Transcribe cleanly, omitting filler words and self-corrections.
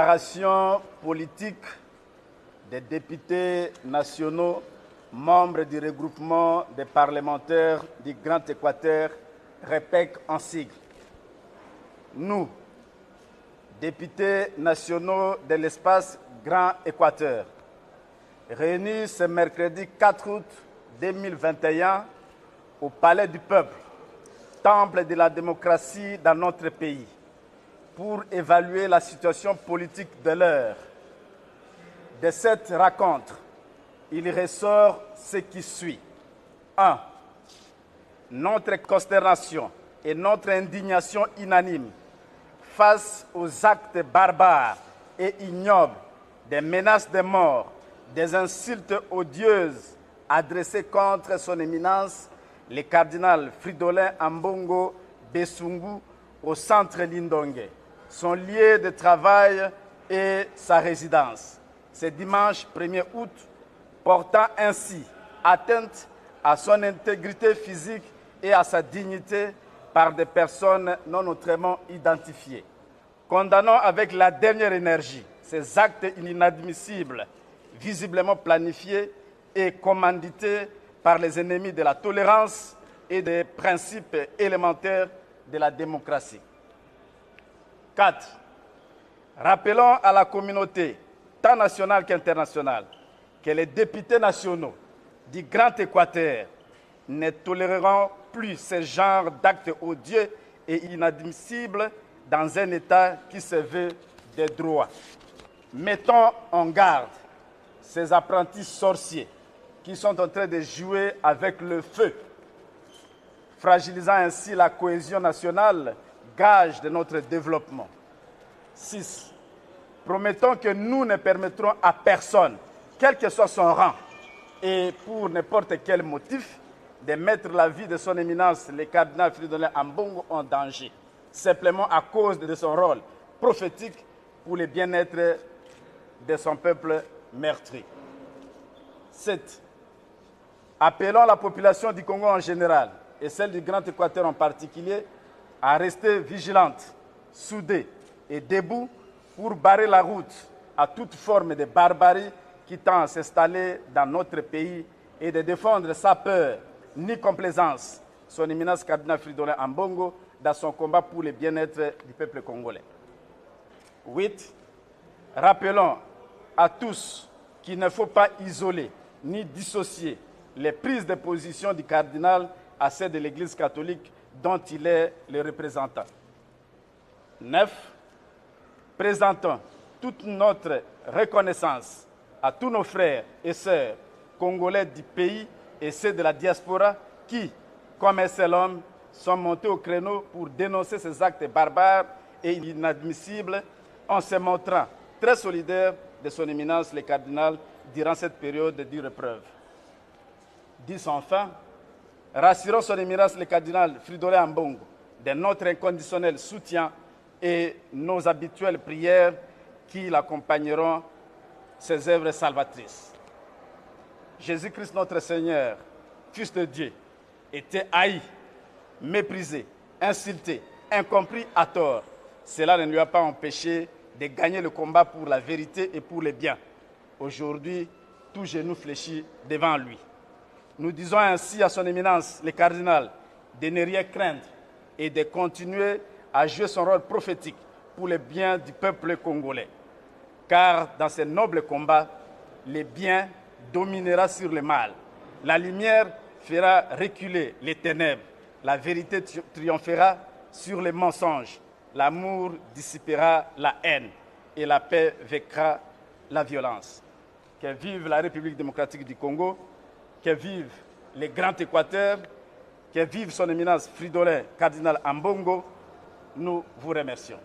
déclaration politique des députés nationaux membres du regroupement des parlementaires du Grand Équateur, REPEC en sigle. Nous, députés nationaux de l'espace Grand Équateur, réunis ce mercredi 4 août 2021 au Palais du Peuple, temple de la démocratie dans notre pays, pour évaluer la situation politique de l'heure. De cette rencontre, il ressort ce qui suit. 1. Notre consternation et notre indignation unanime face aux actes barbares et ignobles, des menaces de mort, des insultes odieuses adressées contre son éminence, le cardinal Fridolin Ambongo Besungu, au centre Lindongue, son lieu de travail et sa résidence. Ce dimanche 1er août, portant ainsi atteinte à son intégrité physique et à sa dignité par des personnes non autrement identifiées. Condamnons avec la dernière énergie ces actes inadmissibles, visiblement planifiés et commandités par les ennemis de la tolérance et des principes élémentaires de la démocratie. 4. Rappelons à la communauté, tant nationale qu'internationale, que les députés nationaux du Grand Équateur ne toléreront plus ce genre d'actes odieux et inadmissibles dans un État qui se veut de droit. Mettons en garde ces apprentis sorciers qui sont en train de jouer avec le feu, fragilisant ainsi la cohésion nationale, gage de notre développement. 6. Promettons que nous ne permettrons à personne, quel que soit son rang, et pour n'importe quel motif, de mettre la vie de son éminence, le cardinal Fridolin Ambongo, en danger, simplement à cause de son rôle prophétique pour le bien-être de son peuple meurtri. 7. Appelons la population du Congo en général, et celle du Grand Équateur en particulier, à rester vigilante, soudée et debout pour barrer la route à toute forme de barbarie qui tend à s'installer dans notre pays et de défendre sans peur ni complaisance son éminence cardinal Fridolin Ambongo dans son combat pour le bien-être du peuple congolais. 8. Rappelons à tous qu'il ne faut pas isoler ni dissocier les prises de position du cardinal à celles de l'Église catholique dont il est le représentant. 9. Présentons toute notre reconnaissance à tous nos frères et sœurs congolais du pays et ceux de la diaspora qui, comme un seul homme, sont montés au créneau pour dénoncer ces actes barbares et inadmissibles en se montrant très solidaires de son éminence le cardinal durant cette période de dure épreuve. 10. Enfin, rassurons son éminence le cardinal Fridolin Ambongo de notre inconditionnel soutien et nos habituelles prières qui l'accompagneront ses œuvres salvatrices. Jésus-Christ notre Seigneur, Fils de Dieu, était haï, méprisé, insulté, incompris à tort. Cela ne lui a pas empêché de gagner le combat pour la vérité et pour le bien. Aujourd'hui, tout genou fléchit devant lui. Nous disons ainsi à son éminence, le cardinal, de ne rien craindre et de continuer à jouer son rôle prophétique pour le bien du peuple congolais. Car dans ce noble combat, le bien dominera sur le mal. La lumière fera reculer les ténèbres. La vérité triomphera sur les mensonges. L'amour dissipera la haine et la paix vaincra la violence. Que vive la République démocratique du Congo, que vive le Grand Équateur, que vive son éminence Fridolin, cardinal Ambongo. Nous vous remercions.